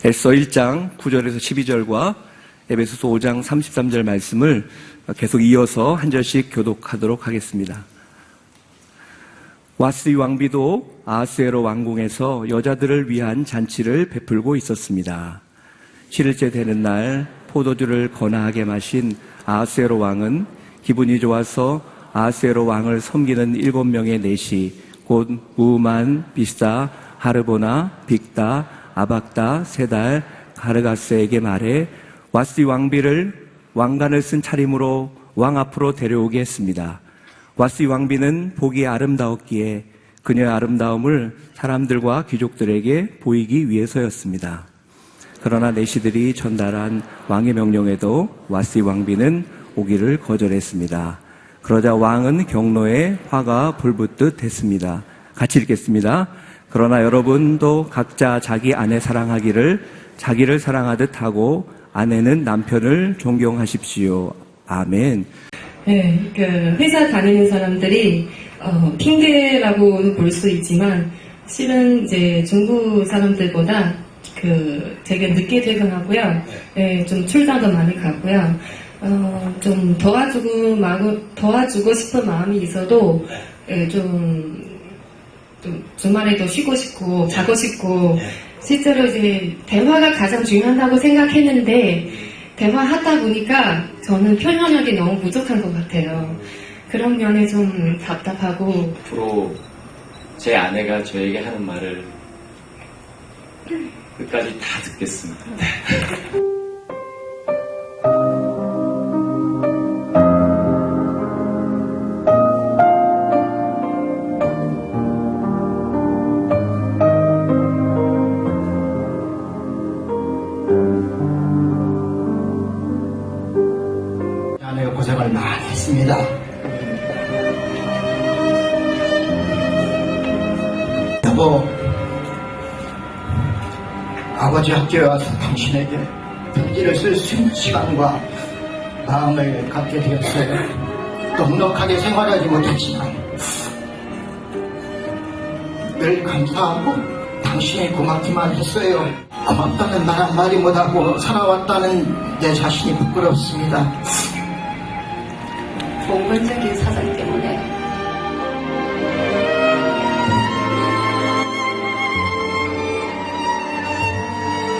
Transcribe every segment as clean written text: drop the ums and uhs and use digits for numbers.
에스더 1장 9절에서 12절과 에베소서 5장 33절 말씀을 계속 이어서 한 절씩 교독하도록 하겠습니다. 와스디 왕비도 아하스웨로 왕궁에서 여자들을 위한 잔치를 베풀고 있었습니다. 7일째 되는 날 포도주를 거나하게 마신 아하스웨로 왕은 기분이 좋아서 아하스웨로 왕을 섬기는 7명의 내시 곧 우만, 비스다, 하르보나, 빅다, 아박다, 세달, 가르가스에게 말해 와스디 왕비를 왕관을 쓴 차림으로 왕 앞으로 데려오게 했습니다. 와스디 왕비는 보기 아름다웠기에 그녀의 아름다움을 사람들과 귀족들에게 보이기 위해서였습니다. 그러나 내시들이 전달한 왕의 명령에도 와스디 왕비는 오기를 거절했습니다. 그러자 왕은 경로에 화가 불붙듯 했습니다. 같이 읽겠습니다. 그러나 여러분도 각자 자기 아내 사랑하기를 자기를 사랑하듯 하고 아내는 남편을 존경하십시오. 아멘. 네, 회사 다니는 사람들이 핑계라고 볼 수 있지만 실은 이제 중국 사람들보다 되게 늦게 퇴근하고요. 네, 좀 출장도 많이 가고요. 좀 도와주고 싶은 마음이 있어도 좀 주말에도 쉬고 싶고 자고 싶고 실제로 이제 대화가 가장 중요하다고 생각했는데 대화하다 보니까 저는 표현력이 너무 부족한 것 같아요. 그런 면에 좀 답답하고 앞으로 제 아내가 저에게 하는 말을 끝까지 다 듣겠습니다. 아내가 고생을 많이 했습니다. 여보, 아버지 학교에 와서 당신에게 편지를 쓸 수 있는 시간과 마음을 갖게 되었어요. 넉넉하게 생활하지 못했지만 늘 감사하고 당신이 고맙기만 했어요. 고맙다는 말 한마디 못하고 살아왔다는 내 자신이 부끄럽습니다. 봉건적인 사상 때문에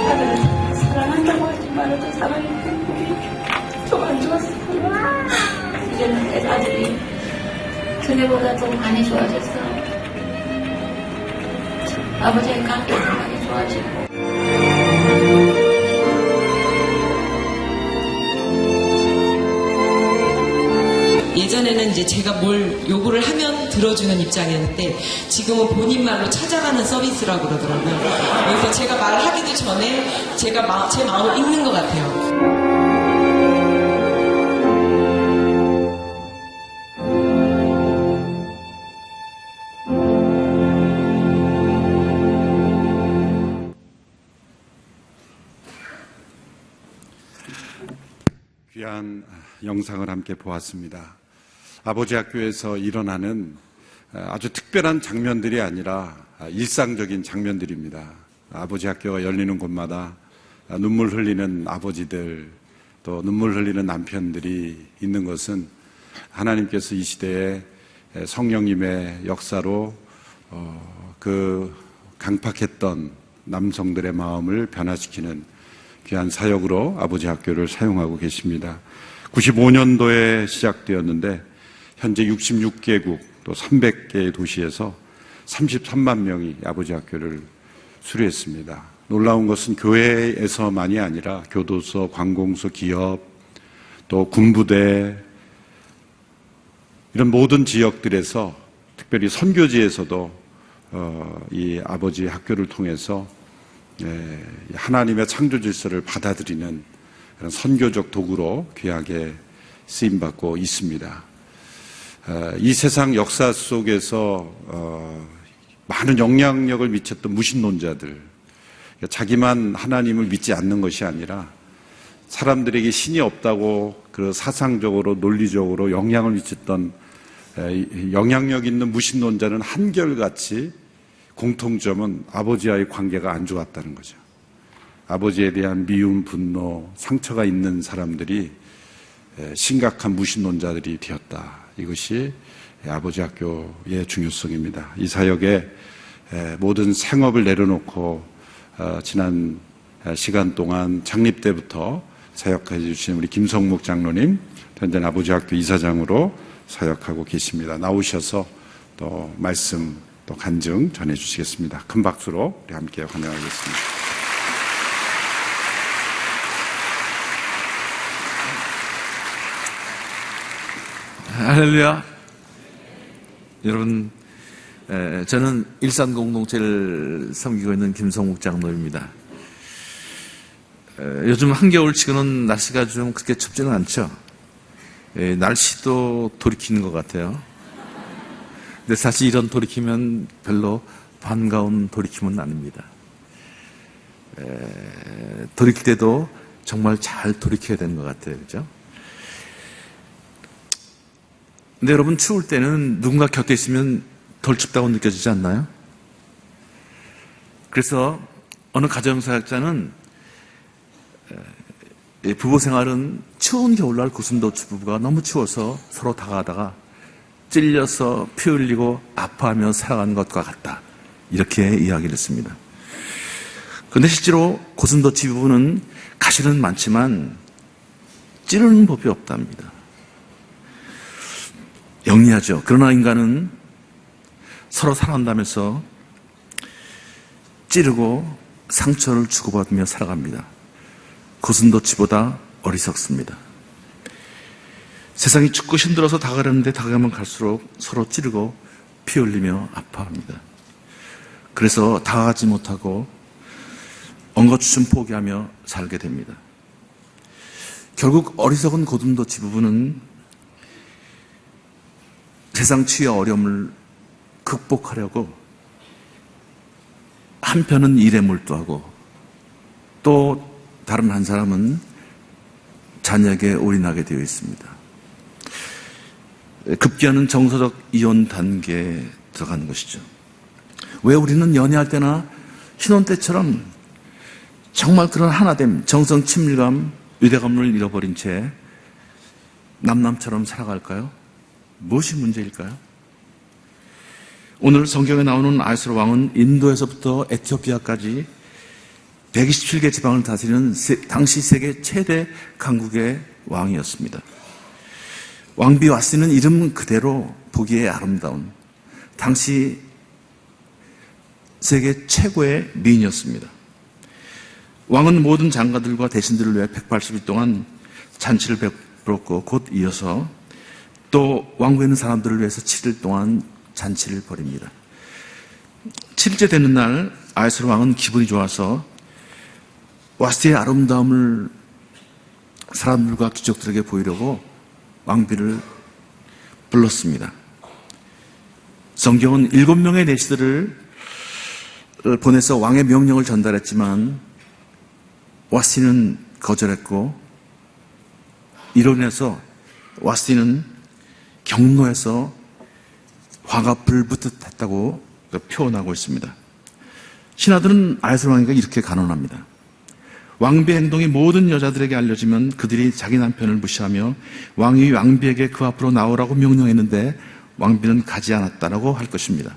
아들을 사랑한다고 하지 말아도 사랑이 좀 안 좋았어요. 이제는 내 아들이 그때보다 좀 많이 좋아졌어. 아버지의 관계도 많이 좋아지고. 예전에는 이제 제가 뭘 요구를 하면 들어주는 입장이었는데 지금은 본인 말로 찾아가는 서비스라고 그러더라고요. 그래서 제가 말하기도 전에 제가 제 마음을 읽는 것 같아요. 귀한 영상을 함께 보았습니다. 아버지 학교에서 일어나는 아주 특별한 장면들이 아니라 일상적인 장면들입니다. 아버지 학교가 열리는 곳마다 눈물 흘리는 아버지들, 또 눈물 흘리는 남편들이 있는 것은 하나님께서 이 시대에 성령님의 역사로 그 강팍했던 남성들의 마음을 변화시키는 귀한 사역으로 아버지 학교를 사용하고 계십니다. 95년도에 시작되었는데 현재 66개국 또 300개의 도시에서 33만 명이 아버지 학교를 수료했습니다. 놀라운 것은 교회에서만이 아니라 교도소, 관공서, 기업, 또 군부대 이런 모든 지역들에서 특별히 선교지에서도 이 아버지 학교를 통해서 하나님의 창조 질서를 받아들이는 그런 선교적 도구로 귀하게 쓰임받고 있습니다. 이 세상 역사 속에서 많은 영향력을 미쳤던 무신론자들, 자기만 하나님을 믿지 않는 것이 아니라 사람들에게 신이 없다고 그 사상적으로 논리적으로 영향을 미쳤던 영향력 있는 무신론자는 한결같이 공통점은 아버지와의 관계가 안 좋았다는 거죠. 아버지에 대한 미움, 분노, 상처가 있는 사람들이 심각한 무신론자들이 되었다. 이것이 아버지 학교의 중요성입니다. 이 사역에 모든 생업을 내려놓고 지난 시간 동안 창립 때부터 사역해 주신 우리 김성묵 장로님, 현재는 아버지 학교 이사장으로 사역하고 계십니다. 나오셔서 또 말씀, 또 간증 전해 주시겠습니다. 큰 박수로 우리 함께 환영하겠습니다. 할렐루야. 여러분, 저는 일산 공동체를 섬기고 있는 김성묵 장로입니다. 요즘 한겨울치고는 날씨가 좀 그렇게 춥지는 않죠. 날씨도 돌이키는 것 같아요. 근데 사실 이런 돌이키면 별로 반가운 돌이킴은 아닙니다. 돌이킬 때도 정말 잘 돌이켜야 되는 것 같아요. 그죠? 근데 여러분, 추울 때는 누군가 곁에 있으면 덜 춥다고 느껴지지 않나요? 그래서 어느 가정사역자는 부부 생활은 추운 겨울날 고슴도치 부부가 너무 추워서 서로 다가가다가 찔려서 피 흘리고 아파하며 살아가는 것과 같다. 이렇게 이야기를 했습니다. 그런데 실제로 고슴도치 부부는 가시는 많지만 찌르는 법이 없답니다. 영리하죠. 그러나 인간은 서로 살아간다면서 찌르고 상처를 주고받으며 살아갑니다. 고슴도치보다 어리석습니다. 세상이 춥고 힘들어서 다가가는데 다가가면 갈수록 서로 찌르고 피 흘리며 아파합니다. 그래서 다가가지 못하고 엉거주춤 포기하며 살게 됩니다. 결국 어리석은 고슴도치 부부는 세상 치유의 어려움을 극복하려고 한편은 일에 몰두하고 또 다른 한 사람은 자녀에게 올인하게 되어 있습니다. 급기야는 정서적 이혼 단계에 들어가는 것이죠. 왜 우리는 연애할 때나 신혼 때처럼 정말 그런 하나됨, 정성 친밀감, 유대감을 잃어버린 채 남남처럼 살아갈까요? 무엇이 문제일까요? 오늘 성경에 나오는 아하스로 왕은 인도에서부터 에티오피아까지 127개 지방을 다스리는 당시 세계 최대 강국의 왕이었습니다. 왕비 와스는 이름 그대로 보기에 아름다운 당시 세계 최고의 미인이었습니다. 왕은 모든 장가들과 대신들을 위해 180일 동안 잔치를 베풀었고 곧 이어서 또 왕국에 있는 사람들을 위해서 7일 동안 잔치를 벌입니다. 7일째 되는 날 아하스로 왕은 기분이 좋아서 와스티의 아름다움을 사람들과 귀족들에게 보이려고 왕비를 불렀습니다. 성경은 7명의 내시들을 보내서 왕의 명령을 전달했지만 와스티는 거절했고 이로 인해서 와스티는 경로에서 화가 불붙듯 했다고 표현하고 있습니다. 신하들은 아하스로 왕에게 이렇게 간언합니다. 왕비의 행동이 모든 여자들에게 알려지면 그들이 자기 남편을 무시하며 왕이 왕비에게 그 앞으로 나오라고 명령했는데 왕비는 가지 않았다라고 할 것입니다.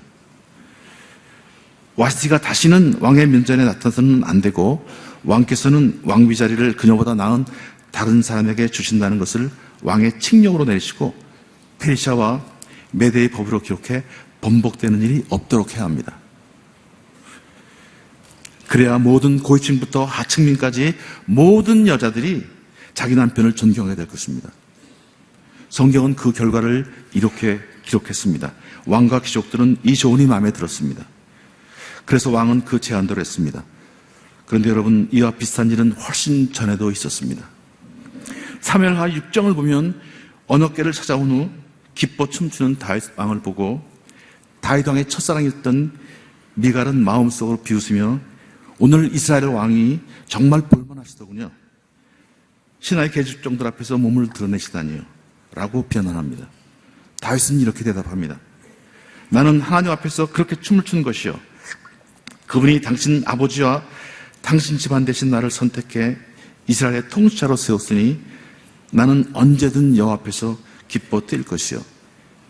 와스티가 다시는 왕의 면전에 나타나서는 안 되고 왕께서는 왕비 자리를 그녀보다 나은 다른 사람에게 주신다는 것을 왕의 칙령으로 내리시고 페르시아와 메대의 법으로 기록해 번복되는 일이 없도록 해야 합니다. 그래야 모든 고위층부터 하층민까지 모든 여자들이 자기 남편을 존경하게 될 것입니다. 성경은 그 결과를 이렇게 기록했습니다. 왕과 귀족들은 이 조언이 마음에 들었습니다. 그래서 왕은 그 제안대로 했습니다. 그런데 여러분, 이와 비슷한 일은 훨씬 전에도 있었습니다. 사무엘하 6장을 보면 언어궤를 찾아온 후 기뻐 춤추는 다윗 왕을 보고 다윗 왕의 첫사랑이었던 미갈은 마음속으로 비웃으며 오늘 이스라엘 왕이 정말 볼만하시더군요. 신하의 계집종들 앞에서 몸을 드러내시다니요 라고 비난합니다. 다윗은 이렇게 대답합니다. 나는 하나님 앞에서 그렇게 춤을 추는 것이요 그분이 당신 아버지와 당신 집안 대신 나를 선택해 이스라엘의 통치자로 세웠으니 나는 언제든 여호와 앞에서 기뻐 뛸 것이요.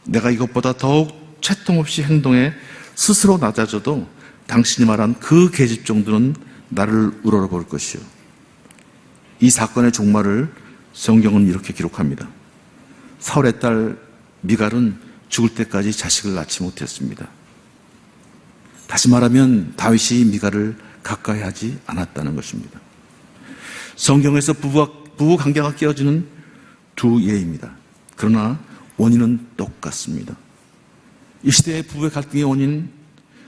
내가 이것보다 더욱 채통 없이 행동해 스스로 낮아져도 당신이 말한 그 계집 정도는 나를 우러러볼 것이요. 이 사건의 종말을 성경은 이렇게 기록합니다. 사울의 딸 미갈은 죽을 때까지 자식을 낳지 못했습니다. 다시 말하면 다윗이 미갈을 가까이 하지 않았다는 것입니다. 성경에서 부부 관계가 깨어지는 두 예입니다. 그러나 원인은 똑같습니다. 이 시대의 부부의 갈등의 원인,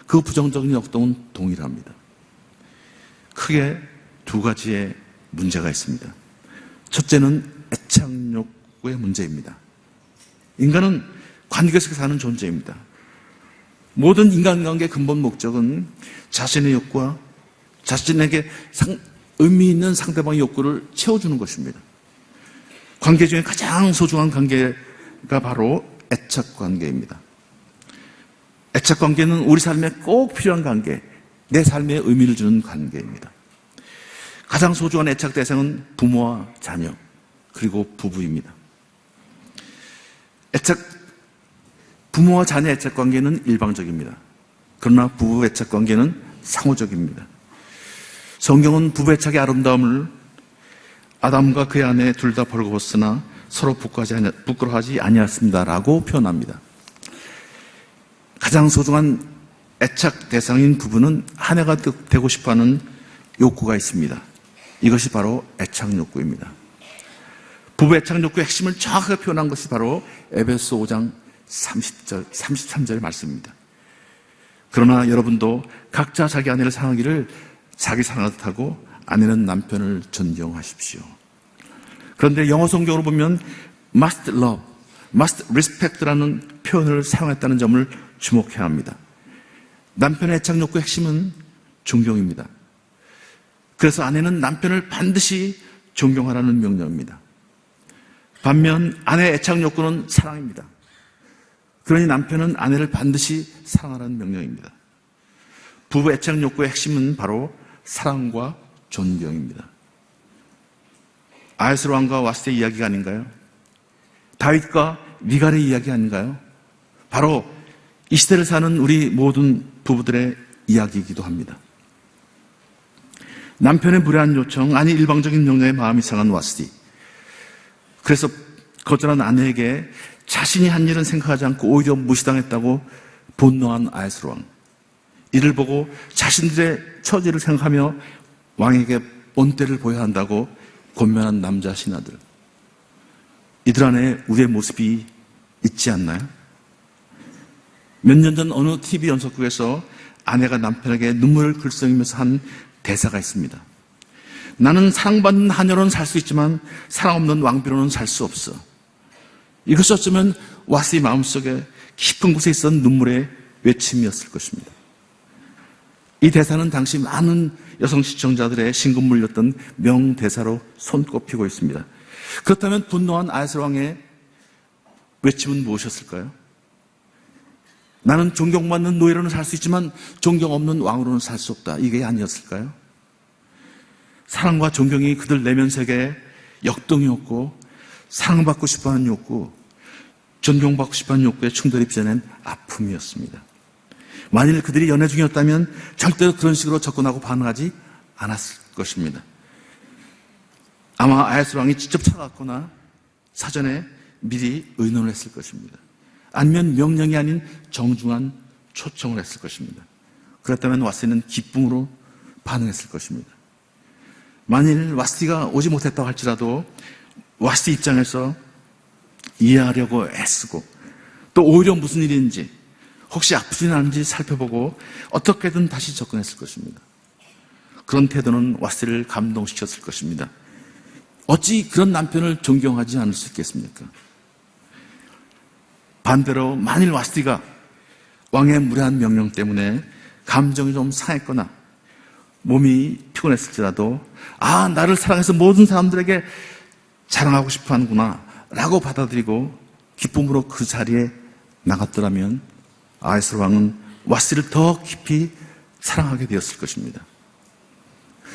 그 부정적인 역동은 동일합니다. 크게 두 가지의 문제가 있습니다. 첫째는 애착욕구의 문제입니다. 인간은 관계 속에 사는 존재입니다. 모든 인간관계의 근본 목적은 자신의 욕구와 자신에게 의미 있는 상대방의 욕구를 채워주는 것입니다. 관계 중에 가장 소중한 관계가 바로 애착관계입니다. 애착관계는 우리 삶에 꼭 필요한 관계, 내 삶에 의미를 주는 관계입니다. 가장 소중한 애착 대상은 부모와 자녀, 그리고 부부입니다. 부모와 자녀 애착관계는 일방적입니다. 그러나 부부 애착관계는 상호적입니다. 성경은 부부 애착의 아름다움을 아담과 그의 아내 둘 다 벌거벗으나 서로 부끄러워하지 아니하였습니다라고 표현합니다. 가장 소중한 애착 대상인 부부는 한 해가 되고 싶어하는 욕구가 있습니다. 이것이 바로 애착 욕구입니다. 부부 애착 욕구의 핵심을 정확하게 표현한 것이 바로 에베소 5장 33절의 말씀입니다. 그러나 여러분도 각자 자기 아내를 사랑하기를 자기 사랑하듯 하고 아내는 남편을 존경하십시오. 그런데 영어 성경으로 보면 must love, must respect라는 표현을 사용했다는 점을 주목해야 합니다. 남편의 애착 욕구의 핵심은 존경입니다. 그래서 아내는 남편을 반드시 존경하라는 명령입니다. 반면 아내의 애착 욕구는 사랑입니다. 그러니 남편은 아내를 반드시 사랑하라는 명령입니다. 부부 애착 욕구의 핵심은 바로 사랑과 존경입니다. 아하스로 왕과 와스의 이야기가 아닌가요? 다윗과 미갈의 이야기 아닌가요? 바로 이 시대를 사는 우리 모든 부부들의 이야기이기도 합니다. 남편의 무례한 요청, 아니 일방적인 명령에 마음이 상한 와스디. 그래서 거절한 아내에게 자신이 한 일은 생각하지 않고 오히려 무시당했다고 분노한 아하스로 왕. 이를 보고 자신들의 처지를 생각하며 왕에게 본때를 보여야 한다고 권면한 남자 신하들. 이들 안에 우리의 모습이 있지 않나요? 몇 년 전 어느 TV 연속극에서 아내가 남편에게 눈물을 글썽이면서 한 대사가 있습니다. 나는 사랑받는 하녀로는 살 수 있지만 사랑 없는 왕비로는 살 수 없어. 이것이 어쩌면 와스의 마음속에 깊은 곳에 있었던 눈물의 외침이었을 것입니다. 이 대사는 당시 많은 여성 시청자들의 심금 물렸던 명대사로 손꼽히고 있습니다. 그렇다면 분노한 아하스로 왕의 외침은 무엇이었을까요? 나는 존경받는 노예로는 살 수 있지만 존경 없는 왕으로는 살 수 없다. 이게 아니었을까요? 사랑과 존경이 그들 내면 세계에 역동이었고 사랑받고 싶어하는 욕구, 존경받고 싶어하는 욕구에 충돌이 빚어낸 아픔이었습니다. 만일 그들이 연애 중이었다면 절대로 그런 식으로 접근하고 반응하지 않았을 것입니다. 아마 아하스 왕이 직접 찾아갔거나 사전에 미리 의논을 했을 것입니다. 아니면 명령이 아닌 정중한 초청을 했을 것입니다. 그렇다면 와스티는 기쁨으로 반응했을 것입니다. 만일 와스티가 오지 못했다고 할지라도 와스티 입장에서 이해하려고 애쓰고 또 오히려 무슨 일인지 혹시 아프진 않은지 살펴보고 어떻게든 다시 접근했을 것입니다. 그런 태도는 와스티를 감동시켰을 것입니다. 어찌 그런 남편을 존경하지 않을 수 있겠습니까? 반대로 만일 와스티가 왕의 무례한 명령 때문에 감정이 좀 상했거나 몸이 피곤했을지라도 나를 사랑해서 모든 사람들에게 자랑하고 싶어 하는구나 라고 받아들이고 기쁨으로 그 자리에 나갔더라면 아하스 왕은 와스티를 더 깊이 사랑하게 되었을 것입니다.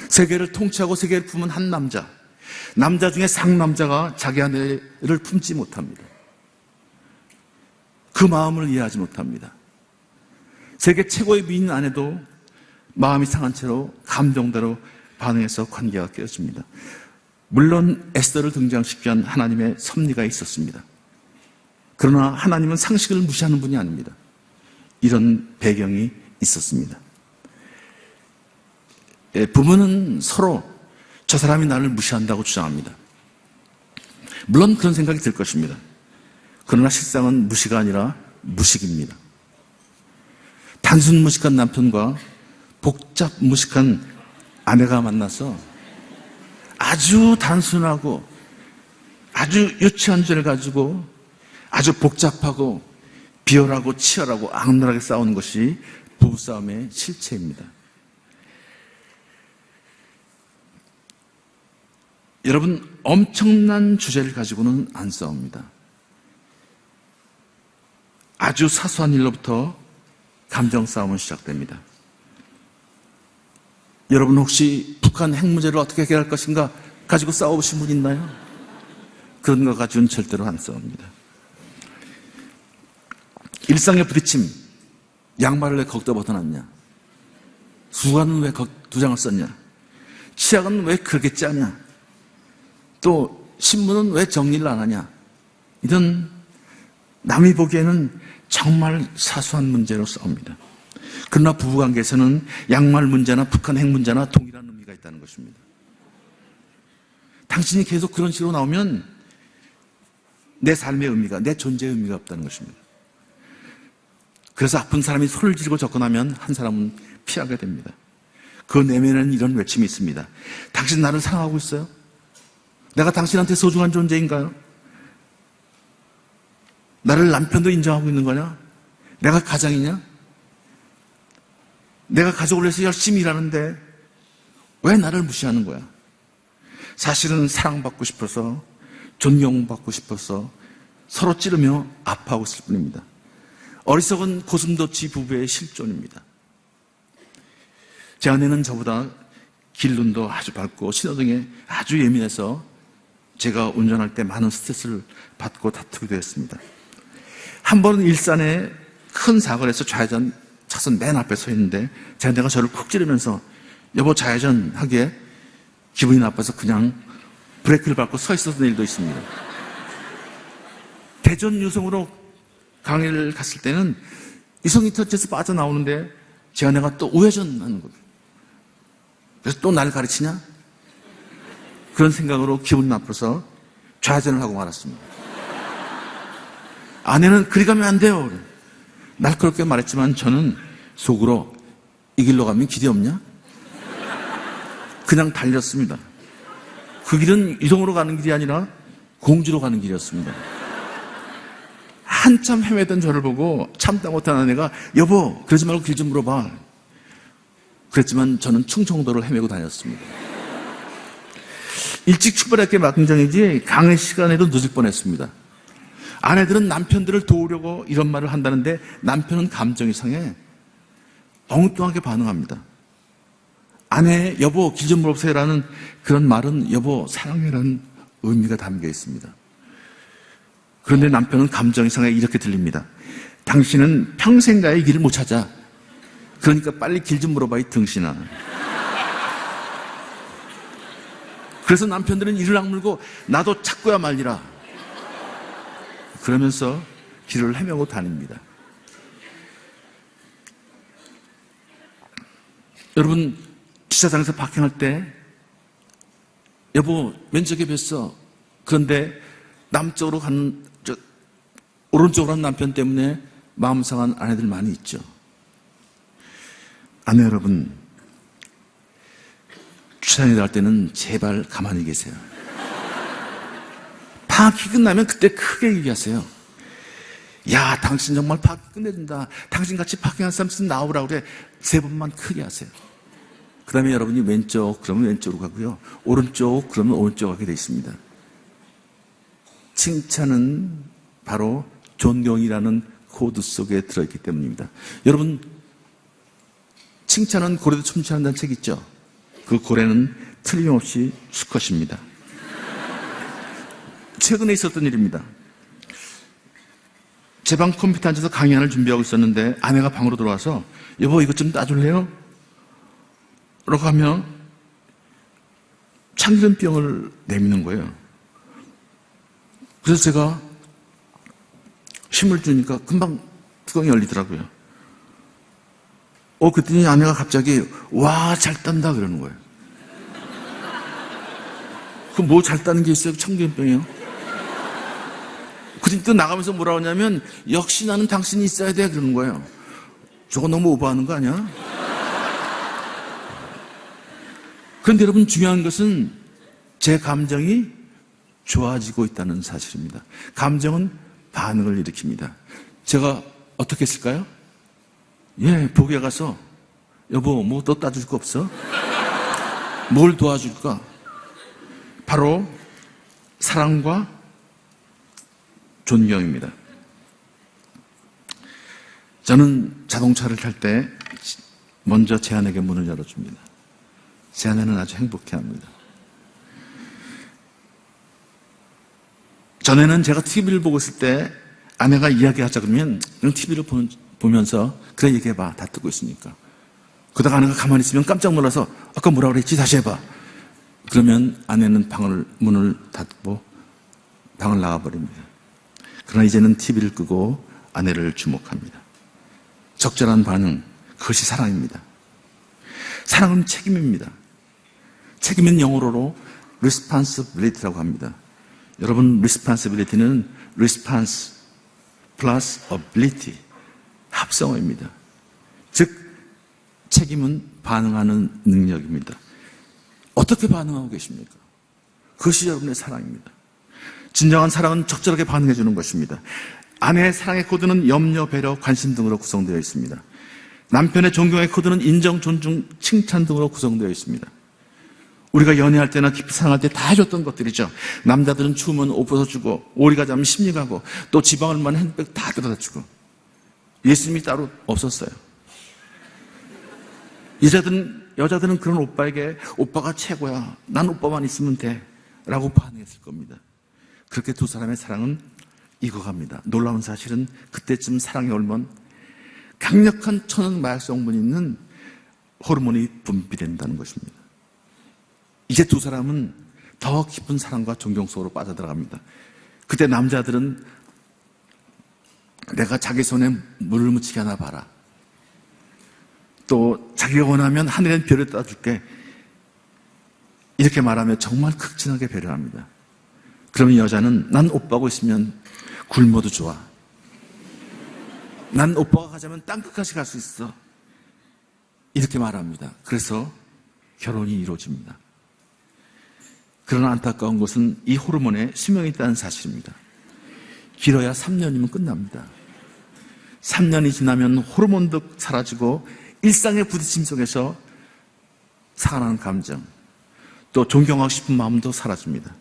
세계를 통치하고 세계를 품은 한 남자. 남자 중에 상남자가 자기 아내를 품지 못합니다. 그 마음을 이해하지 못합니다. 세계 최고의 미인 아내도 마음이 상한 채로 감정대로 반응해서 관계가 깨어집니다. 물론 에스더를 등장시킨 하나님의 섭리가 있었습니다. 그러나 하나님은 상식을 무시하는 분이 아닙니다. 이런 배경이 있었습니다. 부부는 서로 저 사람이 나를 무시한다고 주장합니다. 물론 그런 생각이 들 것입니다. 그러나 실상은 무시가 아니라 무식입니다. 단순 무식한 남편과 복잡 무식한 아내가 만나서 아주 단순하고 아주 유치한 죄를 가지고 아주 복잡하고 비열하고 치열하고 악랄하게 싸우는 것이 부부싸움의 실체입니다. 여러분, 엄청난 주제를 가지고는 안 싸웁니다. 아주 사소한 일로부터 감정 싸움은 시작됩니다. 여러분 혹시 북한 핵 문제를 어떻게 해결할 것인가 가지고 싸워보신 분 있나요? 그런 거 가지고는 절대로 안 싸웁니다. 일상의 부딪힘, 양말을 왜 거기다 벗어놨냐? 수건은 왜 두 장을 썼냐? 치약은 왜 그렇게 짜냐? 또 신문은 왜 정리를 안 하냐? 이런 남이 보기에는 정말 사소한 문제로 싸웁니다. 그러나 부부관계에서는 양말 문제나 북한 핵 문제나 동일한 의미가 있다는 것입니다. 당신이 계속 그런 식으로 나오면 내 삶의 의미가, 내 존재의 의미가 없다는 것입니다. 그래서 아픈 사람이 소리를 지르고 접근하면 한 사람은 피하게 됩니다. 그 내면에는 이런 외침이 있습니다. 당신 나를 사랑하고 있어요? 내가 당신한테 소중한 존재인가요? 나를 남편도 인정하고 있는 거냐? 내가 가장이냐? 내가 가족을 위해서 열심히 일하는데 왜 나를 무시하는 거야? 사실은 사랑받고 싶어서, 존경받고 싶어서 서로 찌르며 아파하고 있을 뿐입니다. 어리석은 고슴도치 부부의 실존입니다. 제 아내는 저보다 길눈도 아주 밝고 신호등에 아주 예민해서 제가 운전할 때 많은 스트레스를 받고 다투기도 했습니다. 한 번은 일산에 큰 사고를 해서 좌회전 차선 맨 앞에 서 있는데 제 아내가 저를 쿡 찌르면서 여보 좌회전 하기에 기분이 나빠서 그냥 브레이크를 밟고 서 있었던 일도 있습니다. 대전 유성으로 강의를 갔을 때는 이성이 터치에서 빠져나오는데 제 아내가 또 우회전 하는 거예요. 그래서 또 나를 가르치냐? 그런 생각으로 기분 나빠서 좌회전을 하고 말았습니다. 아내는 그리 가면 안 돼요. 날카롭게 말했지만 저는 속으로 이 길로 가면 길이 없냐? 그냥 달렸습니다. 그 길은 이성으로 가는 길이 아니라 공주로 가는 길이었습니다. 한참 헤매던 저를 보고 참다 못한 아내가 여보 그러지 말고 길 좀 물어봐. 그랬지만 저는 충청도를 헤매고 다녔습니다. 일찍 출발했기에 막공장이지 강의 시간에도 늦을 뻔했습니다. 아내들은 남편들을 도우려고 이런 말을 한다는데 남편은 감정이 상해 엉뚱하게 반응합니다. 아내 여보 길 좀 물어보세요라는 그런 말은 여보 사랑해라는 의미가 담겨 있습니다. 그런데 남편은 감정이 상해 이렇게 들립니다. 당신은 평생 가의 길을 못 찾아. 그러니까 빨리 길 좀 물어봐 이 등신아. 그래서 남편들은 이를 악물고 나도 찾고야 말리라. 그러면서 길을 헤매고 다닙니다. 여러분 주차장에서 파킹할 때 여보 왼쪽에 뵀어. 그런데 남쪽으로 가는 오른쪽으로 가는 남편 때문에 마음 상한 아내들 많이 있죠. 아내 여러분 주차장에 나갈 때는 제발 가만히 계세요. 파악이 끝나면 그때 크게 얘기하세요. 야 당신 정말 파악 끝내준다. 당신같이 파킹한 사람 있으면 나오라고 그래. 3번만 크게 하세요. 그 다음에 여러분이 왼쪽 그러면 왼쪽으로 가고요. 오른쪽 그러면 오른쪽 가게 돼 있습니다. 칭찬은 바로 존경이라는 코드 속에 들어있기 때문입니다. 여러분 칭찬은 고래도 춤추한다는 책 있죠? 그 고래는 틀림없이 수컷입니다. 최근에 있었던 일입니다. 제 방 컴퓨터 앉아서 강의안을 준비하고 있었는데 아내가 방으로 들어와서 여보 이것 좀 따줄래요? 라고 하면 참기름병을 내미는 거예요. 그래서 제가 힘을 주니까 금방 뚜껑이 열리더라고요. 그랬더니 아내가 갑자기 와, 잘 딴다 그러는 거예요. 그 뭐 잘 따는 게 있어요? 참기름병이요. 그러니까 또 나가면서 뭐라 하냐면 역시 나는 당신이 있어야 돼 그러는 거예요. 저거 너무 오버하는 거 아니야? 그런데 여러분 중요한 것은 제 감정이 좋아지고 있다는 사실입니다. 감정은 반응을 일으킵니다. 제가 어떻게 했을까요? 복에 가서 여보 뭐 또 따줄 거 없어? 뭘 도와줄까? 바로 사랑과 존경입니다. 저는 자동차를 탈 때 먼저 제 아내에게 문을 열어줍니다. 제 아내는 아주 행복해합니다. 전에는 제가 TV를 보고 있을 때 아내가 이야기하자 그러면 그냥 TV를 보면서 그래 얘기해봐 다 뜨고 있으니까. 그러다가 아내가 가만히 있으면 깜짝 놀라서 아까 뭐라 그랬지 다시 해봐. 그러면 아내는 문을 닫고 방을 나가버립니다. 그러나 이제는 TV를 끄고 아내를 주목합니다. 적절한 반응, 그것이 사랑입니다. 사랑은 책임입니다. 책임은 영어로 responsibility라고 합니다. 여러분, responsibility는 response plus ability, 합성어입니다. 즉, 책임은 반응하는 능력입니다. 어떻게 반응하고 계십니까? 그것이 여러분의 사랑입니다. 진정한 사랑은 적절하게 반응해 주는 것입니다. 아내의 사랑의 코드는 염려, 배려, 관심 등으로 구성되어 있습니다. 남편의 존경의 코드는 인정, 존중, 칭찬 등으로 구성되어 있습니다. 우리가 연애할 때나 깊이 사랑할 때 다 해줬던 것들이죠. 남자들은 추우면 옷 벗어주고, 오리가 자면 심리 가고, 또 지방을 많은 핸드백 다 들어다 주고. 예수님이 따로 없었어요. 여자들은 그런 오빠에게 오빠가 최고야. 난 오빠만 있으면 돼. 라고 반응했을 겁니다. 그렇게 두 사람의 사랑은 익어갑니다. 놀라운 사실은 그때쯤 사랑이 얼면 강력한 천연 마약 성분이 있는 호르몬이 분비된다는 것입니다. 이제 두 사람은 더 깊은 사랑과 존경 속으로 빠져들어갑니다. 그때 남자들은 내가 자기 손에 물을 묻히게 하나 봐라. 또 자기가 원하면 하늘엔 별을 따줄게. 이렇게 말하며 정말 극진하게 배려합니다. 그러면 여자는 난 오빠하고 있으면 굶어도 좋아. 난 오빠가 가자면 땅끝까지 갈 수 있어. 이렇게 말합니다. 그래서 결혼이 이루어집니다. 그러나 안타까운 것은 이 호르몬에 수명이 있다는 사실입니다. 길어야 3년이면 끝납니다. 3년이 지나면 호르몬도 사라지고 일상의 부딪힘 속에서 살아나는 감정, 또 존경하고 싶은 마음도 사라집니다.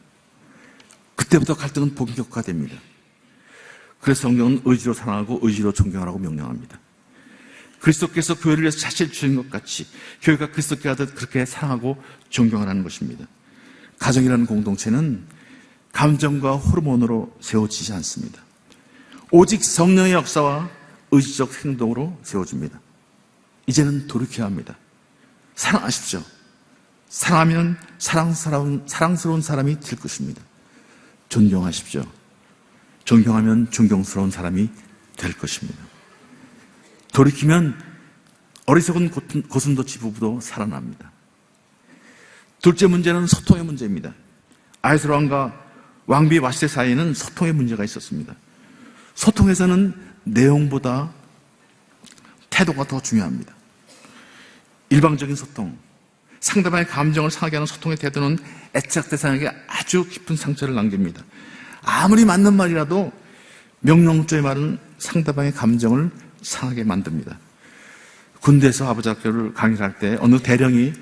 그때부터 갈등은 본격화됩니다. 그래서 성경은 의지로 사랑하고 의지로 존경하라고 명령합니다. 그리스도께서 교회를 위해서 자신을 주신 것 같이 교회가 그리스도께 하듯 그렇게 사랑하고 존경하라는 것입니다. 가정이라는 공동체는 감정과 호르몬으로 세워지지 않습니다. 오직 성령의 역사와 의지적 행동으로 세워집니다. 이제는 돌이켜야 합니다. 사랑하십시오. 사랑하면 사랑스러운 사람이 될 것입니다. 존경하십시오. 존경하면 존경스러운 사람이 될 것입니다. 돌이키면 어리석은 고슴도치 부부도 살아납니다. 둘째 문제는 소통의 문제입니다. 아하스로 왕과 왕비 와시테 사이에는 소통의 문제가 있었습니다. 소통에서는 내용보다 태도가 더 중요합니다. 일방적인 소통, 상대방의 감정을 상하게 하는 소통의 태도는 애착 대상에게 아주 깊은 상처를 남깁니다. 아무리 맞는 말이라도 명령조의 말은 상대방의 감정을 상하게 만듭니다. 군대에서 아버지 학교를 강의를 할 때 어느 대령이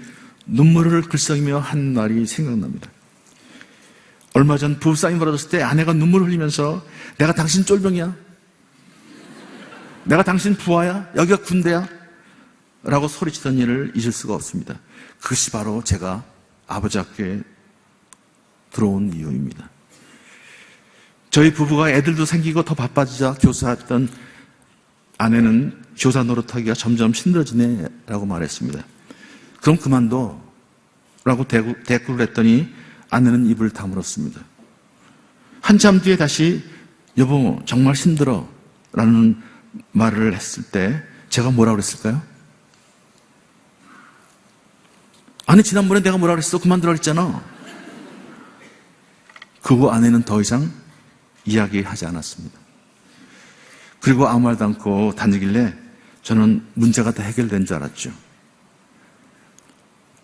눈물을 글썽이며 한 말이 생각납니다. 얼마 전 부부싸움이 벌어졌을 때 아내가 눈물을 흘리면서 내가 당신 쫄병이야? 내가 당신 부하야? 여기가 군대야? 라고 소리치던 일을 잊을 수가 없습니다. 그것이 바로 제가 아버지 학교에 들어온 이유입니다. 저희 부부가 애들도 생기고 더 바빠지자 교사했던 아내는 교사 노릇하기가 점점 힘들어지네 라고 말했습니다. 그럼 그만둬 라고 대꾸를 했더니 아내는 입을 다물었습니다. 한참 뒤에 다시 여보 정말 힘들어 라는 말을 했을 때 제가 뭐라고 그랬을까요? 아니 지난번에 내가 뭐라고 그랬어? 그만두라고 했잖아. 그 후 아내는 더 이상 이야기하지 않았습니다. 그리고 아무 말도 않고 다니길래 저는 문제가 다 해결된 줄 알았죠.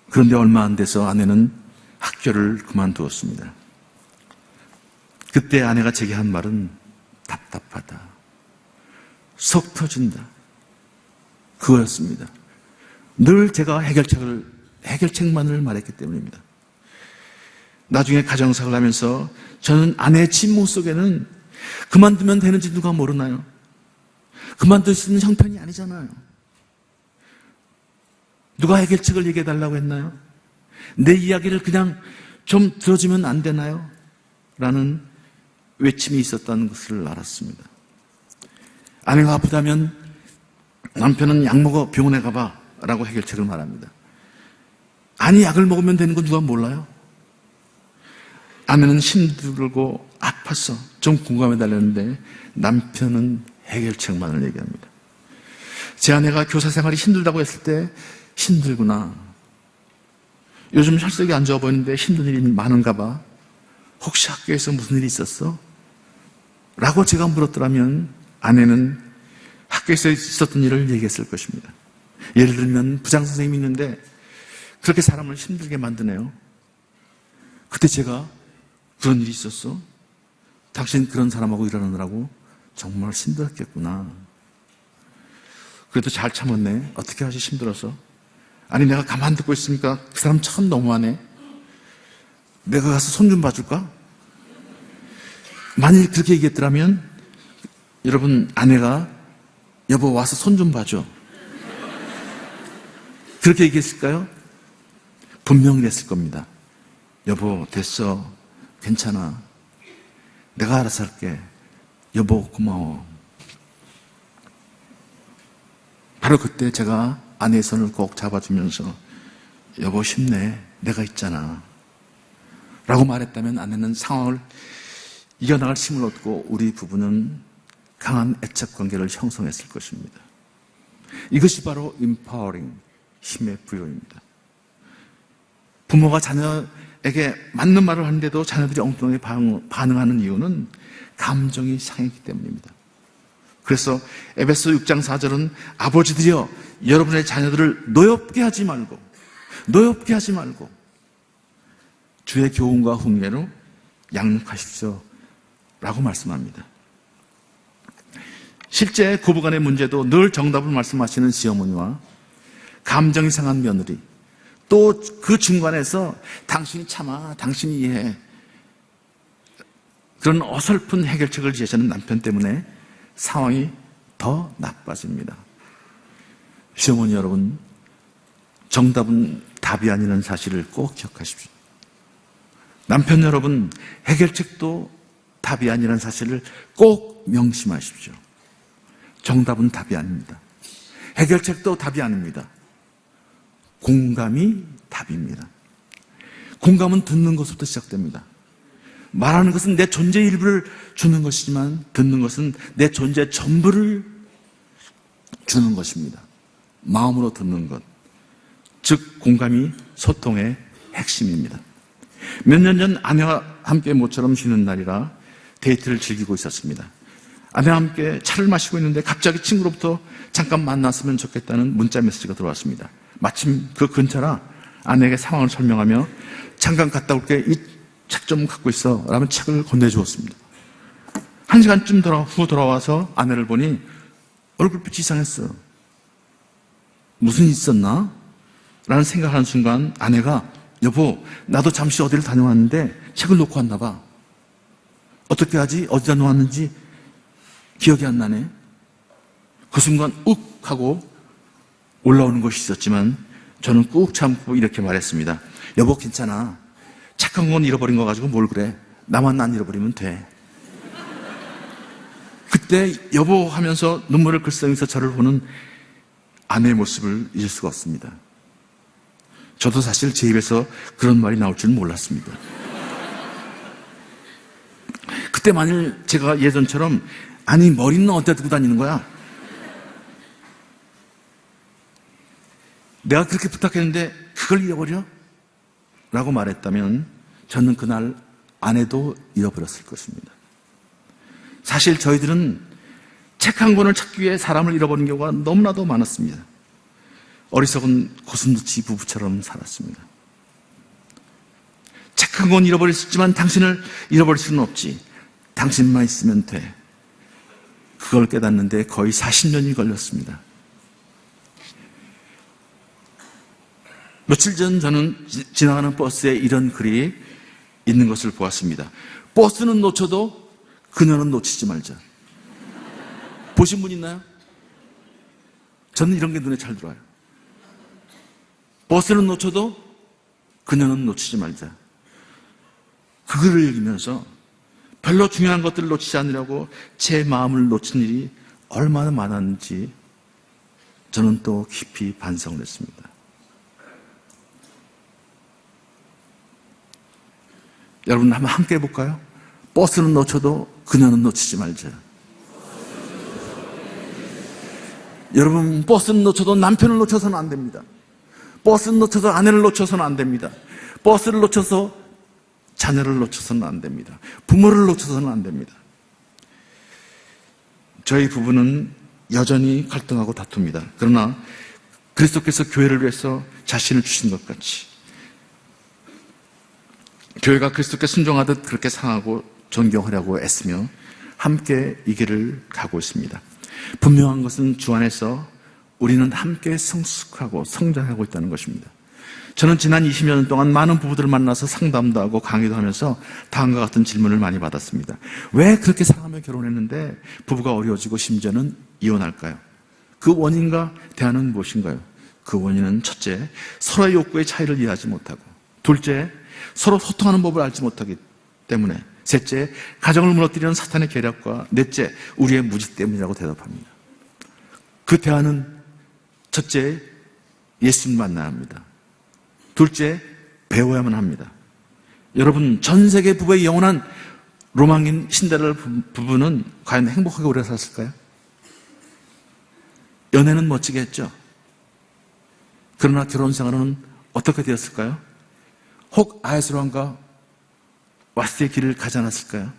그런데 얼마 안 돼서 아내는 학교를 그만두었습니다. 그때 아내가 제게 한 말은 답답하다. 속 터진다. 그거였습니다. 늘 제가 해결책만을 말했기 때문입니다. 나중에 가정사를 하면서 저는 아내의 침묵 속에는 그만두면 되는지 누가 모르나요? 그만둘 수 있는 형편이 아니잖아요. 누가 해결책을 얘기해달라고 했나요? 내 이야기를 그냥 좀 들어주면 안 되나요? 라는 외침이 있었다는 것을 알았습니다. 아내가 아프다면 남편은 약 먹어 병원에 가봐 라고 해결책을 말합니다. 아니 약을 먹으면 되는 건 누가 몰라요? 아내는 힘들고 아파서 좀 공감해달라는데 남편은 해결책만을 얘기합니다. 제 아내가 교사 생활이 힘들다고 했을 때 힘들구나. 요즘 혈색이 안 좋아 보이는데 힘든 일이 많은가 봐. 혹시 학교에서 무슨 일이 있었어? 라고 제가 물었더라면 아내는 학교에서 있었던 일을 얘기했을 것입니다. 예를 들면 부장선생님이 있는데 그렇게 사람을 힘들게 만드네요. 그때 제가 그런 일이 있었어? 당신 그런 사람하고 일하느라고 정말 힘들었겠구나. 그래도 잘 참았네. 어떻게 하지 힘들어서? 아니 내가 가만 듣고 있으니까 그 사람 참 너무하네. 내가 가서 손 좀 봐줄까? 만일 그렇게 얘기했더라면 여러분 아내가 여보 와서 손 좀 봐줘. 그렇게 얘기했을까요? 분명히 했을 겁니다. 여보 됐어. 괜찮아. 내가 알아서 할게. 여보 고마워. 바로 그때 제가 아내의 손을 꼭 잡아주면서 여보 힘내. 내가 있잖아. 라고 말했다면 아내는 상황을 이겨나갈 힘을 얻고 우리 부부는 강한 애착관계를 형성했을 것입니다. 이것이 바로 empowering, 힘의 부여입니다. 부모가 자녀에게 맞는 말을 하는데도 자녀들이 엉뚱하게 반응하는 이유는 감정이 상했기 때문입니다. 그래서 에베소 6장 4절은 아버지들이여 여러분의 자녀들을 노엽게 하지 말고 주의 교훈과 훈계로 양육하십시오 라고 말씀합니다. 실제 고부간의 문제도 늘 정답을 말씀하시는 시어머니와 감정이 상한 며느리, 또 그 중간에서 당신이 참아, 당신이 이해해, 그런 어설픈 해결책을 제시하는 남편 때문에 상황이 더 나빠집니다. 시어머니 여러분, 정답은 답이 아니라는 사실을 꼭 기억하십시오. 남편 여러분, 해결책도 답이 아니라는 사실을 꼭 명심하십시오. 정답은 답이 아닙니다. 해결책도 답이 아닙니다. 공감이 답입니다. 공감은 듣는 것부터 시작됩니다. 말하는 것은 내 존재의 일부를 주는 것이지만 듣는 것은 내 존재 전부를 주는 것입니다. 마음으로 듣는 것, 즉 공감이 소통의 핵심입니다. 몇 년 전 아내와 함께 모처럼 쉬는 날이라 데이트를 즐기고 있었습니다. 아내와 함께 차를 마시고 있는데 갑자기 친구로부터 잠깐 만났으면 좋겠다는 문자 메시지가 들어왔습니다. 마침 그 근처라 아내에게 상황을 설명하며 잠깐 갔다 올게, 이 책 좀 갖고 있어 라면 책을 건네주었습니다. 1시간쯤 후 돌아와서 아내를 보니 얼굴빛이 이상했어요. 무슨 일 있었나? 라는 생각하는 순간 아내가 여보 나도 잠시 어디를 다녀왔는데 책을 놓고 왔나 봐. 어떻게 하지? 어디다 놓았는지 기억이 안 나네. 그 순간 욱 하고 올라오는 것이 있었지만 저는 꾹 참고 이렇게 말했습니다. 여보, 괜찮아. 착한 건 잃어버린 거 가지고 뭘 그래. 나만 안 잃어버리면 돼. 그때 여보 하면서 눈물을 글썽이면서 저를 보는 아내의 모습을 잊을 수가 없습니다. 저도 사실 제 입에서 그런 말이 나올 줄은 몰랐습니다. 그때 만일 제가 예전처럼 아니 머리는 어디다 두고 다니는 거야? 내가 그렇게 부탁했는데 그걸 잃어버려? 라고 말했다면 저는 그날 아내도 잃어버렸을 것입니다. 사실 저희들은 책 한 권을 찾기 위해 사람을 잃어버린 경우가 너무나도 많았습니다. 어리석은 고슴도치 부부처럼 살았습니다. 책 한 권 잃어버릴 수 있지만 당신을 잃어버릴 수는 없지. 당신만 있으면 돼. 그걸 깨닫는데 거의 40년이 걸렸습니다. 며칠 전 저는 지나가는 버스에 이런 글이 있는 것을 보았습니다. 버스는 놓쳐도 그녀는 놓치지 말자. 보신 분 있나요? 저는 이런 게 눈에 잘 들어와요. 버스는 놓쳐도 그녀는 놓치지 말자. 그 글을 읽으면서 별로 중요한 것들을 놓치지 않으려고 제 마음을 놓친 일이 얼마나 많았는지 저는 또 깊이 반성을 했습니다. 여러분 한번 함께 해볼까요? 버스는 놓쳐도 그녀는 놓치지 말자. 여러분, 버스는 놓쳐도 남편을 놓쳐서는 안 됩니다. 버스는 놓쳐서 아내를 놓쳐서는 안 됩니다. 버스를 놓쳐서 자녀를 놓쳐서는 안 됩니다. 부모를 놓쳐서는 안 됩니다. 저희 부부는 여전히 갈등하고 다툽니다. 그러나 그리스도께서 교회를 위해서 자신을 주신 것 같이 교회가 그리스도께 순종하듯 그렇게 상하고 존경하려고 애쓰며 함께 이 길을 가고 있습니다. 분명한 것은 주 안에서 우리는 함께 성숙하고 성장하고 있다는 것입니다. 저는 지난 20년 동안 많은 부부들을 만나서 상담도 하고 강의도 하면서 다음과 같은 질문을 많이 받았습니다. 왜 그렇게 사랑하며 결혼했는데 부부가 어려워지고 심지어는 이혼할까요? 그 원인과 대안은 무엇인가요? 그 원인은 첫째, 서로의 욕구의 차이를 이해하지 못하고, 둘째, 서로 소통하는 법을 알지 못하기 때문에, 셋째, 가정을 무너뜨리는 사탄의 계략과, 넷째, 우리의 무지 때문이라고 대답합니다. 그 대안은 첫째, 예수님 만나야 합니다. 둘째, 배워야만 합니다. 여러분, 전 세계 부부의 영원한 로망인 신데렐라 부부는 과연 행복하게 오래 살았을까요? 연애는 멋지게 했죠. 그러나 결혼 생활은 어떻게 되었을까요? 혹 아하수아왕과 왓스의 길을 가지 않았을까요?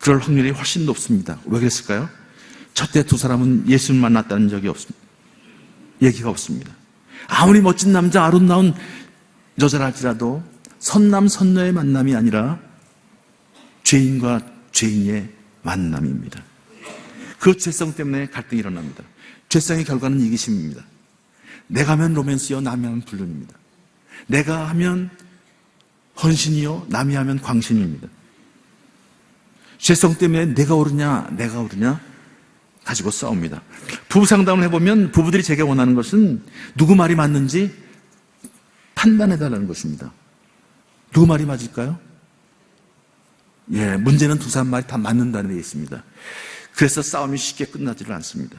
그럴 확률이 훨씬 높습니다. 왜 그랬을까요? 첫째 두 사람은 예수를 만났다는 적이 없습니다. 얘기가 없습니다. 아무리 멋진 남자, 아름다운 여자라 할지라도 선남 선녀의 만남이 아니라 죄인과 죄인의 만남입니다. 그 죄성 때문에 갈등이 일어납니다. 죄성의 결과는 이기심입니다. 내가 하면 로맨스요, 남이 하면 불륜입니다. 내가 하면 헌신이요, 남이 하면 광신입니다. 죄성 때문에 내가 옳으냐 가지고 싸웁니다. 부부 상담을 해보면 부부들이 제게 원하는 것은 누구 말이 맞는지 판단해달라는 것입니다. 누구 말이 맞을까요? 문제는 두 사람 말이 다 맞는다는 데 있습니다. 그래서 싸움이 쉽게 끝나지를 않습니다.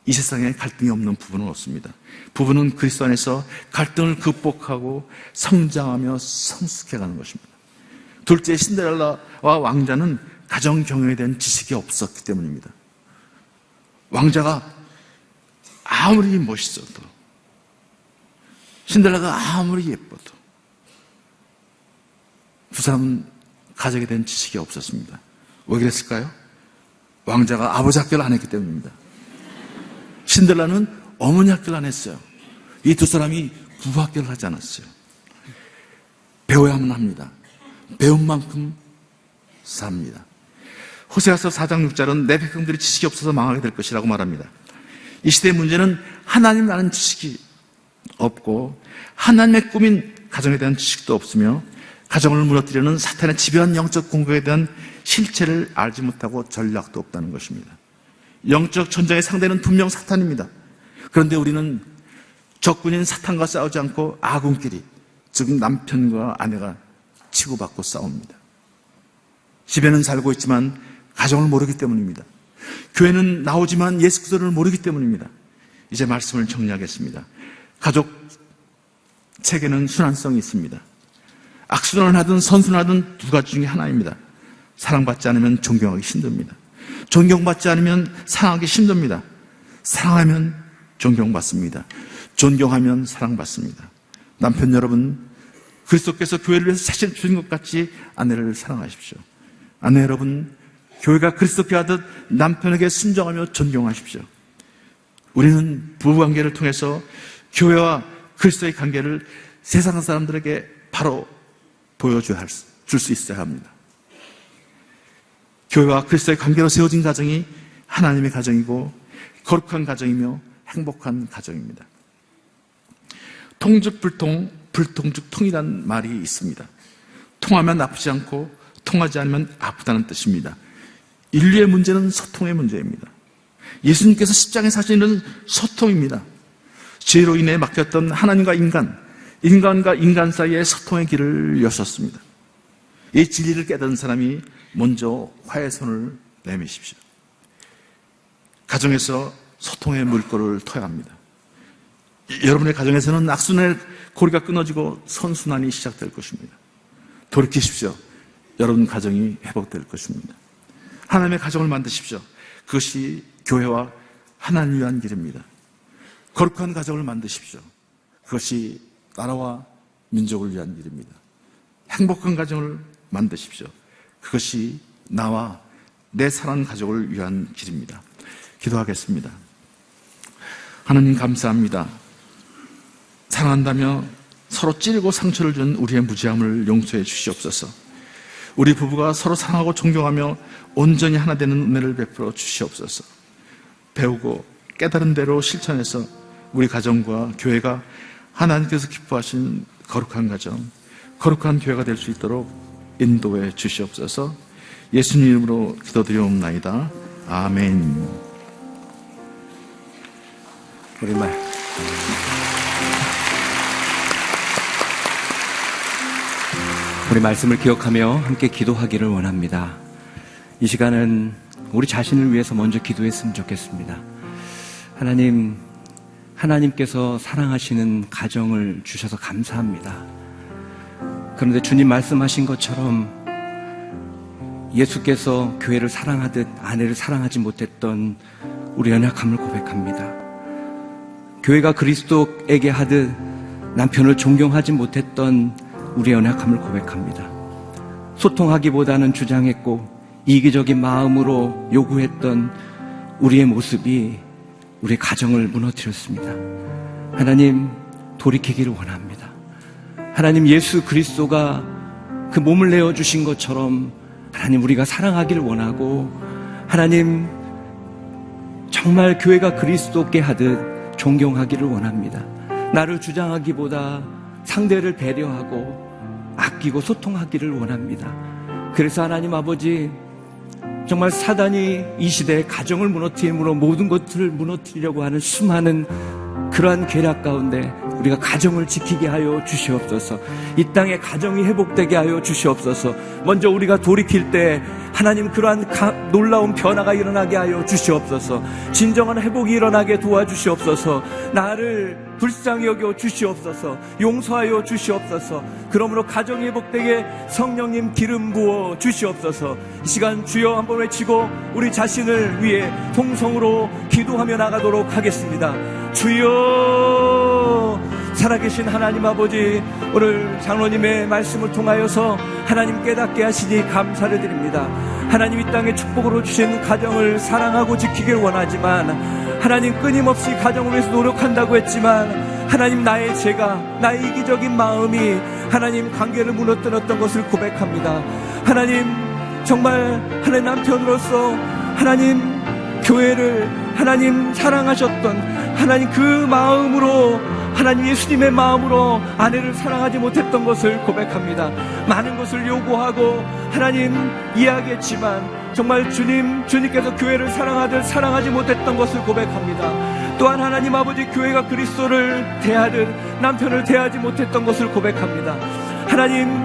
이 세상에 갈등이 없는 부부는 없습니다. 부부는 그리스도 안에서 갈등을 극복하고 성장하며 성숙해가는 것입니다. 둘째, 신데렐라와 왕자는 가정 경영에 대한 지식이 없었기 때문입니다. 왕자가 아무리 멋있어도, 신데렐라가 아무리 예뻐도 두 사람은 가정에 대한 지식이 없었습니다. 왜 그랬을까요? 왕자가 아버지 학교를 안 했기 때문입니다. 신데렐라는 어머니 학교를 안 했어요. 이 두 사람이 부부 학교를 하지 않았어요. 배워야만 합니다. 배운 만큼 삽니다. 호세아서 4장 6절은 내 백성들이 지식이 없어서 망하게 될 것이라고 말합니다. 이 시대의 문제는 하나님을 아는 지식이 없고 하나님의 꿈인 가정에 대한 지식도 없으며 가정을 무너뜨리는 사탄의 집요한 영적 공격에 대한 실체를 알지 못하고 전략도 없다는 것입니다. 영적 전쟁의 상대는 분명 사탄입니다. 그런데 우리는 적군인 사탄과 싸우지 않고 아군끼리, 즉 남편과 아내가 치고받고 싸웁니다. 집에는 살고 있지만 가정을 모르기 때문입니다. 교회는 나오지만 예수 그리스도를 모르기 때문입니다. 이제 말씀을 정리하겠습니다. 가족 체계는 순환성이 있습니다. 악순환을 하든 선순환을 하든 두 가지 중에 하나입니다. 사랑받지 않으면 존경하기 힘듭니다. 존경받지 않으면 사랑하기 힘듭니다. 사랑하면 존경받습니다. 존경하면 사랑받습니다. 남편 여러분, 그리스도께서 교회를 위해서 자신을 주신 것 같이 아내를 사랑하십시오. 아내 여러분, 교회가 그리스도께 하듯 남편에게 순종하며 존경하십시오. 우리는 부부관계를 통해서 교회와 그리스도의 관계를 세상 사람들에게 바로 보여줄 수 있어야 합니다. 교회와 그리스도의 관계로 세워진 가정이 하나님의 가정이고 거룩한 가정이며 행복한 가정입니다. 통즉 불통, 불통즉 통이라는 말이 있습니다. 통하면 나쁘지 않고 통하지 않으면 아프다는 뜻입니다. 인류의 문제는 소통의 문제입니다. 예수님께서 십자가에 사시는 소통입니다. 죄로 인해 막혔던 하나님과 인간과 인간 사이의 소통의 길을 여셨습니다. 이 진리를 깨달은 사람이 먼저 화해 손을 내미십시오. 가정에서 소통의 물꼬를 터야 합니다. 여러분의 가정에서는 악순환의 고리가 끊어지고 선순환이 시작될 것입니다. 돌이키십시오. 여러분 가정이 회복될 것입니다. 하나님의 가정을 만드십시오. 그것이 교회와 하나님을 위한 길입니다. 거룩한 가정을 만드십시오. 그것이 나라와 민족을 위한 길입니다. 행복한 가정을 만드십시오. 그것이 나와 내 사랑하는 가족을 위한 길입니다. 기도하겠습니다. 하나님 감사합니다. 사랑한다며 서로 찌르고 상처를 준 우리의 무지함을 용서해 주시옵소서. 우리 부부가 서로 사랑하고 존경하며 온전히 하나 되는 은혜를 베풀어 주시옵소서. 배우고 깨달은 대로 실천해서 우리 가정과 교회가 하나님께서 기뻐하신 거룩한 가정, 거룩한 교회가 될 수 있도록 인도해 주시옵소서. 예수님 이름으로 기도드리옵나이다. 아멘. 우리 말씀을 기억하며 함께 기도하기를 원합니다. 이 시간은 우리 자신을 위해서 먼저 기도했으면 좋겠습니다. 하나님께서 사랑하시는 가정을 주셔서 감사합니다. 그런데 주님 말씀하신 것처럼 예수께서 교회를 사랑하듯 아내를 사랑하지 못했던 우리 연약함을 고백합니다. 교회가 그리스도에게 하듯 남편을 존경하지 못했던 우리 연약함을 고백합니다. 소통하기보다는 주장했고 이기적인 마음으로 요구했던 우리의 모습이 우리 가정을 무너뜨렸습니다. 하나님, 돌이키기를 원합니다. 하나님, 예수 그리스도가 그 몸을 내어주신 것처럼 하나님, 우리가 사랑하기를 원하고 하나님, 정말 교회가 그리스도께 하듯 존경하기를 원합니다. 나를 주장하기보다 상대를 배려하고 아끼고 소통하기를 원합니다. 그래서 하나님 아버지, 정말 사단이 이 시대에 가정을 무너뜨림으로 모든 것들을 무너뜨리려고 하는 수많은 그러한 계략 가운데 우리가 가정을 지키게 하여 주시옵소서. 이 땅에 가정이 회복되게 하여 주시옵소서. 먼저 우리가 돌이킬 때 하나님 그러한 놀라운 변화가 일어나게 하여 주시옵소서. 진정한 회복이 일어나게 도와주시옵소서. 나를 불쌍히 여겨 주시옵소서. 용서하여 주시옵소서. 그러므로 가정이 회복되게 성령님 기름 부어 주시옵소서. 이 시간 주여 한번 외치고 우리 자신을 위해 통성으로 기도하며 나가도록 하겠습니다. 주여, 살아계신 하나님 아버지, 오늘 장로님의 말씀을 통하여서 하나님 깨닫게 하시니 감사를 드립니다. 하나님, 이 땅에 축복으로 주신 가정을 사랑하고 지키길 원하지만 하나님, 끊임없이 가정을 위해서 노력한다고 했지만 하나님, 나의 죄가, 나의 이기적인 마음이 하나님 관계를 무너뜨렸던 것을 고백합니다. 하나님, 정말 하나님 남편으로서 하나님 교회를 하나님 사랑하셨던 하나님 그 마음으로, 하나님 예수님의 마음으로 아내를 사랑하지 못했던 것을 고백합니다. 많은 것을 요구하고 하나님 이야기했지만 정말 주님께서 교회를 사랑하듯 사랑하지 못했던 것을 고백합니다. 또한 하나님 아버지 교회가 그리스도를 대하듯 남편을 대하지 못했던 것을 고백합니다. 하나님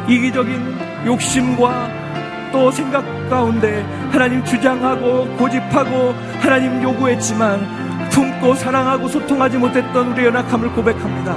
이기적인 욕심과 또 생각 가운데 하나님 주장하고 고집하고 하나님 요구했지만 품고 사랑하고 소통하지 못했던 우리의 연약함을 고백합니다.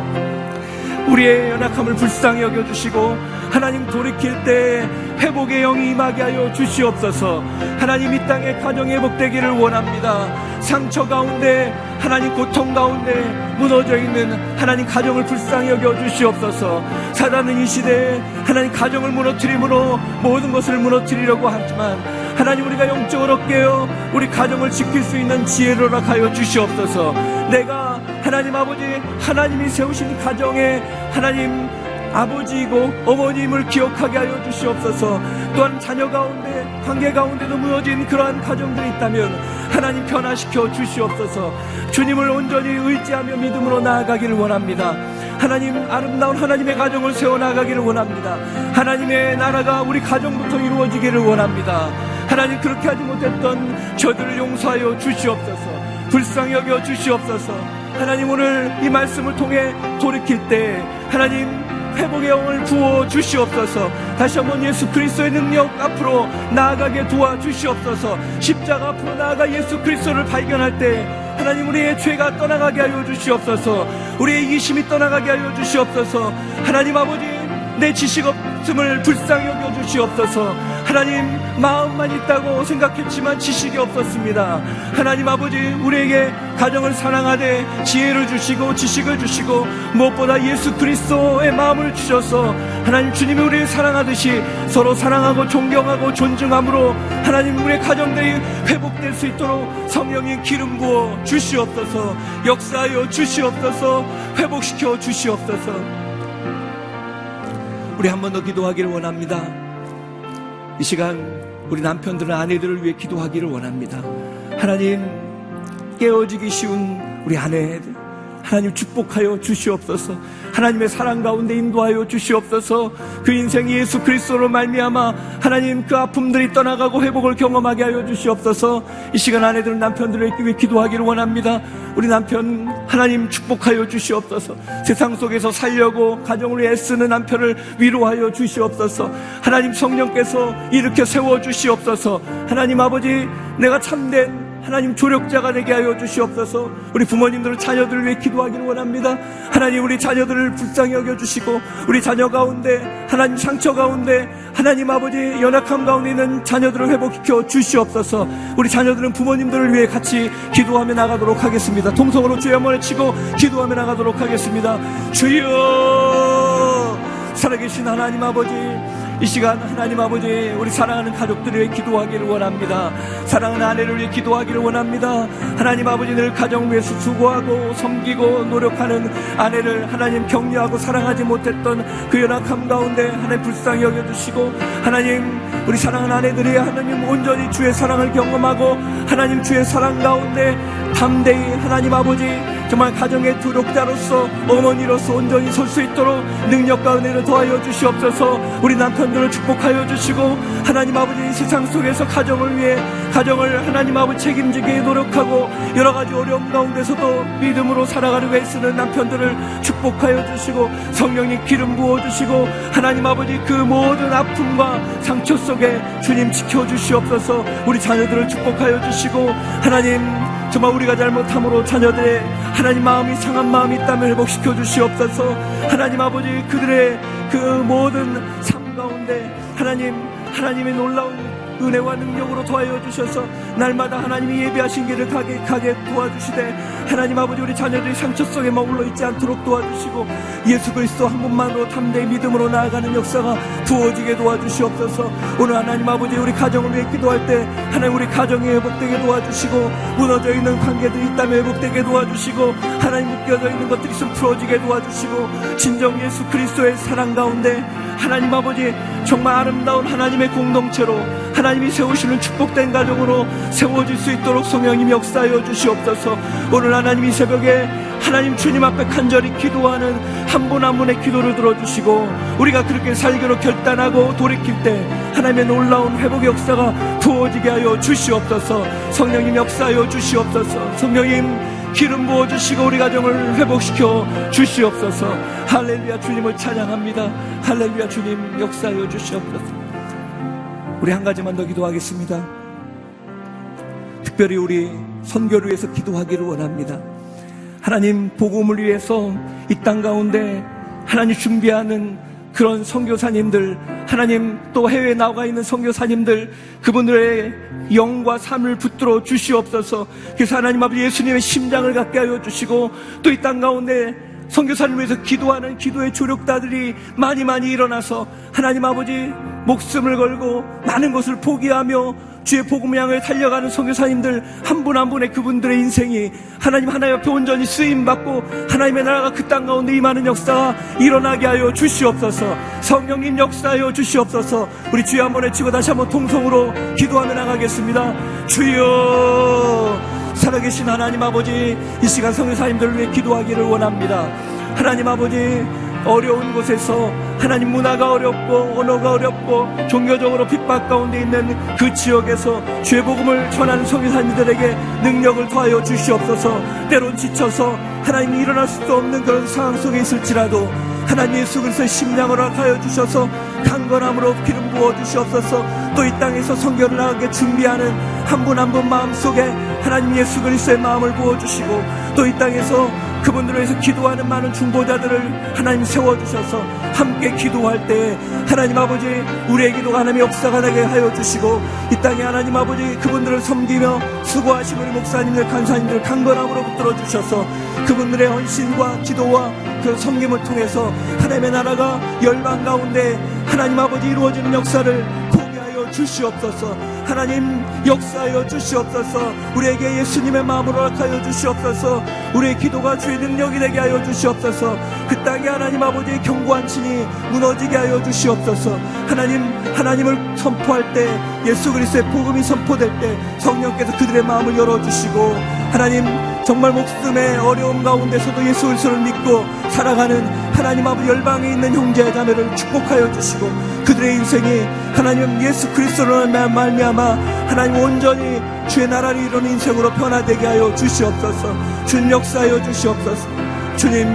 우리의 연약함을 불쌍히 여겨주시고 하나님 돌이킬 때 회복의 영이 임하게 하여 주시옵소서. 하나님 이 땅에 가정이 회복되기를 원합니다. 상처 가운데 하나님 고통 가운데 무너져 있는 하나님 가정을 불쌍히 여겨 주시옵소서. 사단은 이 시대에 하나님 가정을 무너뜨림으로 모든 것을 무너뜨리려고 하지만 하나님 우리가 영적으로 깨어 우리 가정을 지킬 수 있는 지혜를 허락하여 주시옵소서. 내가 하나님 아버지 하나님이 세우신 가정에 하나님 아버지이고 어머님을 기억하게 하여 주시옵소서. 또한 자녀 가운데 관계 가운데도 무너진 그러한 가정들이 있다면 하나님 변화시켜 주시옵소서. 주님을 온전히 의지하며 믿음으로 나아가기를 원합니다. 하나님 아름다운 하나님의 가정을 세워나가기를 원합니다. 하나님의 나라가 우리 가정부터 이루어지기를 원합니다. 하나님 그렇게 하지 못했던 저들을 용서하여 주시옵소서. 불쌍히 여겨 주시옵소서. 하나님 오늘 이 말씀을 통해 돌이킬 때 하나님 회복의 영을 부어 주시옵소서. 다시 한번 예수 그리스도의 능력 앞으로 나아가게 도와주시옵소서. 십자가 앞으로 나아가 예수 그리스도를 발견할 때 하나님 우리의 죄가 떠나가게 하여 주시옵소서. 우리의 이기심이 떠나가게 하여 주시옵소서. 하나님 아버지 내 지식 없음을 불쌍히 여겨 주시옵소서. 하나님 마음만 있다고 생각했지만 지식이 없었습니다. 하나님 아버지 우리에게 가정을 사랑하되 지혜를 주시고 지식을 주시고 무엇보다 예수 그리스도의 마음을 주셔서 하나님 주님이 우리를 사랑하듯이 서로 사랑하고 존경하고 존중함으로 하나님 우리의 가정들이 회복될 수 있도록 성령의 기름 부어 주시옵소서. 역사하여 주시옵소서. 회복시켜 주시옵소서. 우리 한 번 더 기도하기를 원합니다. 이 시간 우리 남편들은 아내들을 위해 기도하기를 원합니다. 하나님 깨어지기 쉬운 우리 아내들 하나님 축복하여 주시옵소서. 하나님의 사랑 가운데 인도하여 주시옵소서. 그 인생이 예수 그리스도로 말미암아 하나님 그 아픔들이 떠나가고 회복을 경험하게 하여 주시옵소서. 이 시간 아내들 남편들을 위해 기도하기를 원합니다. 우리 남편 하나님 축복하여 주시옵소서. 세상 속에서 살려고 가정을 애쓰는 남편을 위로하여 주시옵소서. 하나님 성령께서 일으켜 세워 주시옵소서. 하나님 아버지 내가 참된 하나님 조력자가 되게 하여 주시옵소서. 우리 부모님들 자녀들을 위해 기도하기를 원합니다. 하나님 우리 자녀들을 불쌍히 여겨주시고 우리 자녀 가운데 하나님 상처 가운데 하나님 아버지 연약함 가운데 있는 자녀들을 회복시켜 주시옵소서. 우리 자녀들은 부모님들을 위해 같이 기도하며 나가도록 하겠습니다. 통성으로 주여 한번 외치고 기도하며 나가도록 하겠습니다. 주여 살아계신 하나님 아버지 이 시간 하나님 아버지 우리 사랑하는 가족들을 위해 기도하기를 원합니다. 사랑하는 아내를 위해 기도하기를 원합니다. 하나님 아버지 늘 가정 위해서 수고하고 섬기고 노력하는 아내를 하나님 격려하고 사랑하지 못했던 그 연약함 가운데 하나님 불쌍히 여겨주시고 하나님 우리 사랑하는 아내들이 하나님 온전히 주의 사랑을 경험하고 하나님 주의 사랑 가운데 담대히 하나님 아버지 정말 가정의 조력자로서 어머니로서 온전히 설 수 있도록 능력과 은혜를 더하여 주시옵소서. 우리 남편들을 축복하여 주시고 하나님 아버지 세상 속에서 가정을 위해 가정을 하나님 아버지 책임지게 노력하고 여러 가지 어려움 가운데서도 믿음으로 살아가려고 애쓰는 남편들을 축복하여 주시고 성령님 기름 부어주시고 하나님 아버지 그 모든 아픔과 상처 속에 주님 지켜주시옵소서. 우리 자녀들을 축복하여 주시고 하나님 정말 우리가 잘못함으로 자녀들의 하나님 마음이 상한 마음이 있다면 회복시켜 주시옵소서. 하나님 아버지 그들의 그 모든 삶 가운데 하나님의 놀라운 은혜와 능력으로 도와여 주셔서 날마다 하나님이 예비하신 길을 가게 도와주시되 하나님 아버지 우리 자녀들이 상처 속에 머물러 있지 않도록 도와주시고 예수 그리스도 한 분만으로 담대히 믿음으로 나아가는 역사가 부어지게 도와주시옵소서. 오늘 하나님 아버지 우리 가정을 위해 기도할 때 하나님 우리 가정이 회복되게 도와주시고 무너져 있는 관계들이 있다면 회복되게 도와주시고 하나님 묶여져 있는 것들이 있으면 풀어지게 도와주시고 진정 예수 그리스도의 사랑 가운데 하나님 아버지 정말 아름다운 하나님의 공동체로 하나님이 세우시는 축복된 가정으로 세워질 수 있도록 성령님 역사하여 주시옵소서. 오늘 하나님 이 새벽에 하나님 주님 앞에 간절히 기도하는 한 분 한 분의 기도를 들어주시고 우리가 그렇게 살기로 결단하고 돌이킬 때 하나님의 놀라운 회복의 역사가 부어지게 하여 주시옵소서. 성령님 역사하여 주시옵소서. 성령님 기름 부어주시고 우리 가정을 회복시켜 주시옵소서. 할렐루야. 주님을 찬양합니다. 할렐루야. 주님 역사하여 주시옵소서. 우리 한 가지만 더 기도하겠습니다. 특별히 우리 선교를 위해서 기도하기를 원합니다. 하나님, 복음을 위해서 이 땅 가운데 하나님 준비하는 그런 선교사님들, 하나님 또 해외에 나가 있는 선교사님들, 그분들의 영과 삶을 붙들어 주시옵소서. 그래서 하나님 아버지 예수님의 심장을 갖게 하여 주시고, 또 이 땅 가운데 선교사를 위해서 기도하는 기도의 조력자들이 많이 일어나서 하나님 아버지 목숨을 걸고 많은 것을 포기하며 주의 복음을 향해 달려가는 선교사님들 한 분 한 분의 그분들의 인생이 하나님 앞에 온전히 쓰임받고 하나님의 나라가 그 땅 가운데 임하는 역사가 일어나게 하여 주시옵소서. 성령님 역사하여 주시옵소서. 우리 주여 한번 외치고 다시 한번 통성으로 기도하며 나가겠습니다. 주여, 살아계신 하나님 아버지, 이 시간 선교사님들을 위해 기도하기를 원합니다. 하나님 아버지, 어려운 곳에서 하나님 문화가 어렵고 언어가 어렵고 종교적으로 핍박 가운데 있는 그 지역에서 주의 복음을 전하는 선교사님들에게 능력을 더하여 주시옵소서. 때론 지쳐서 하나님이 일어날 수도 없는 그런 상황 속에 있을지라도 하나님 예수 그리스도의 심장을 허락하여 주셔서 강건함으로 기름 부어 주시옵소서. 또 이 땅에서 선교를 나가게 준비하는 한 분 한 분 마음속에 하나님 예수 그리스도의 마음을 부어주시고, 또 이 땅에서 그분들을 위해서 기도하는 많은 중보자들을 하나님 세워주셔서 함께 기도할 때 하나님 아버지 우리의 기도가 하나님의 역사가 나게 하여 주시고, 이 땅에 하나님 아버지 그분들을 섬기며 수고하신 우리 목사님들 간사님들 강건함으로 붙들어 주셔서 그분들의 헌신과 기도와 그 섬김을 통해서 하나님의 나라가 열방 가운데 하나님 아버지 이루어지는 역사를 보게 하여 주시옵소서. 하나님 역사하여 주시옵소서. 우리에게 예수님의 마음으로 허락하여 주시옵소서. 우리의 기도가 주의 능력이 되게 하여 주시옵소서. 그 땅에 하나님 아버지의 견고한 친이 무너지게 하여 주시옵소서. 하나님을 선포할 때, 예수 그리스도의 복음이 선포될 때 성령께서 그들의 마음을 열어주시고, 하나님 정말 목숨의 어려움 가운데서도 예수 그리스도를 믿고 살아가는 하나님 아버지 열방에 있는 형제 자매를 축복하여 주시고, 그들의 인생이 하나님 예수 그리스도로 말미암아 하나님 온전히 주의 나라를 이루는 인생으로 변화되게 하여 주시옵소서. 주님 역사하여 주시옵소서. 주님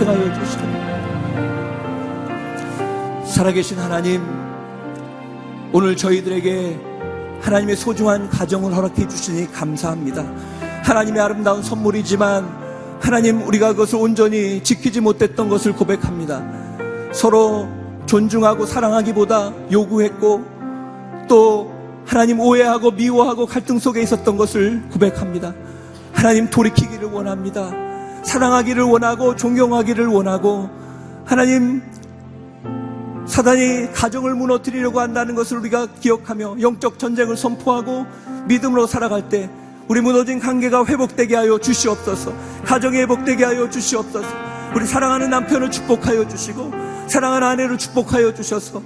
행하여 주시옵소서. 살아계신 하나님, 오늘 저희들에게 하나님의 소중한 가정을 허락해 주시니 감사합니다. 하나님의 아름다운 선물이지만 하나님, 우리가 그것을 온전히 지키지 못했던 것을 고백합니다. 서로 존중하고 사랑하기보다 요구했고, 또 하나님 오해하고 미워하고 갈등 속에 있었던 것을 고백합니다. 하나님 돌이키기를 원합니다. 사랑하기를 원하고 존경하기를 원하고, 하나님 사단이 가정을 무너뜨리려고 한다는 것을 우리가 기억하며 영적 전쟁을 선포하고 믿음으로 살아갈 때 우리 무너진 관계가 회복되게 하여 주시옵소서. 가정이 회복되게 하여 주시옵소서. 우리 사랑하는 남편을 축복하여 주시고 사랑하는 아내를 축복하여 주셔서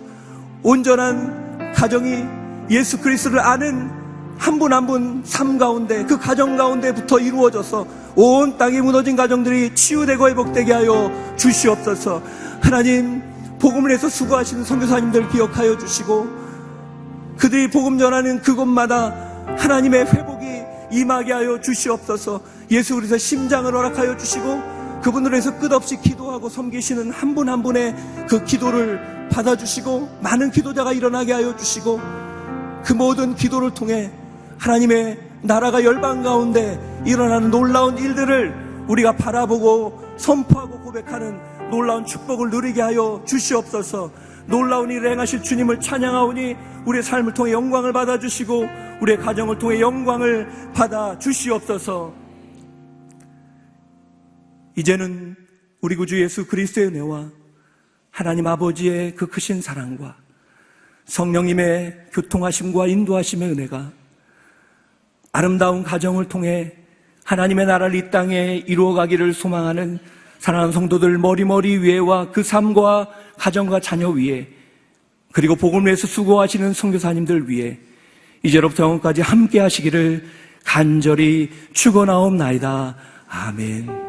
온전한 가정이 예수 그리스도를 아는 한 분 한 분 삶 가운데, 그 가정 가운데부터 이루어져서 온 땅이 무너진 가정들이 치유되고 회복되게 하여 주시옵소서. 하나님, 복음을 위해서 수고하시는 선교사님들 기억하여 주시고, 그들이 복음 전하는 그곳마다 하나님의 회복이 임하게 하여 주시옵소서. 예수 그리스도의 심장을 허락하여 주시고, 그분들을 위해서 끝없이 기도하고 섬기시는 한 분 한 분의 그 기도를 받아주시고, 많은 기도자가 일어나게 하여 주시고, 그 모든 기도를 통해 하나님의 나라가 열방 가운데 일어나는 놀라운 일들을 우리가 바라보고 선포하고 고백하는 놀라운 축복을 누리게 하여 주시옵소서. 놀라운 일을 행하실 주님을 찬양하오니 우리의 삶을 통해 영광을 받아주시고 우리의 가정을 통해 영광을 받아주시옵소서. 이제는 우리 구주 예수 그리스도의 은혜와 하나님 아버지의 그 크신 사랑과 성령님의 교통하심과 인도하심의 은혜가 아름다운 가정을 통해 하나님의 나라를 이 땅에 이루어가기를 소망하는 사랑하는 성도들 머리머리 위에와 그 삶과 가정과 자녀 위에, 그리고 복음을 위해서 수고하시는 선교사님들 위에 이제로부터 영원까지 함께 하시기를 간절히 축원하옵나이다. 아멘.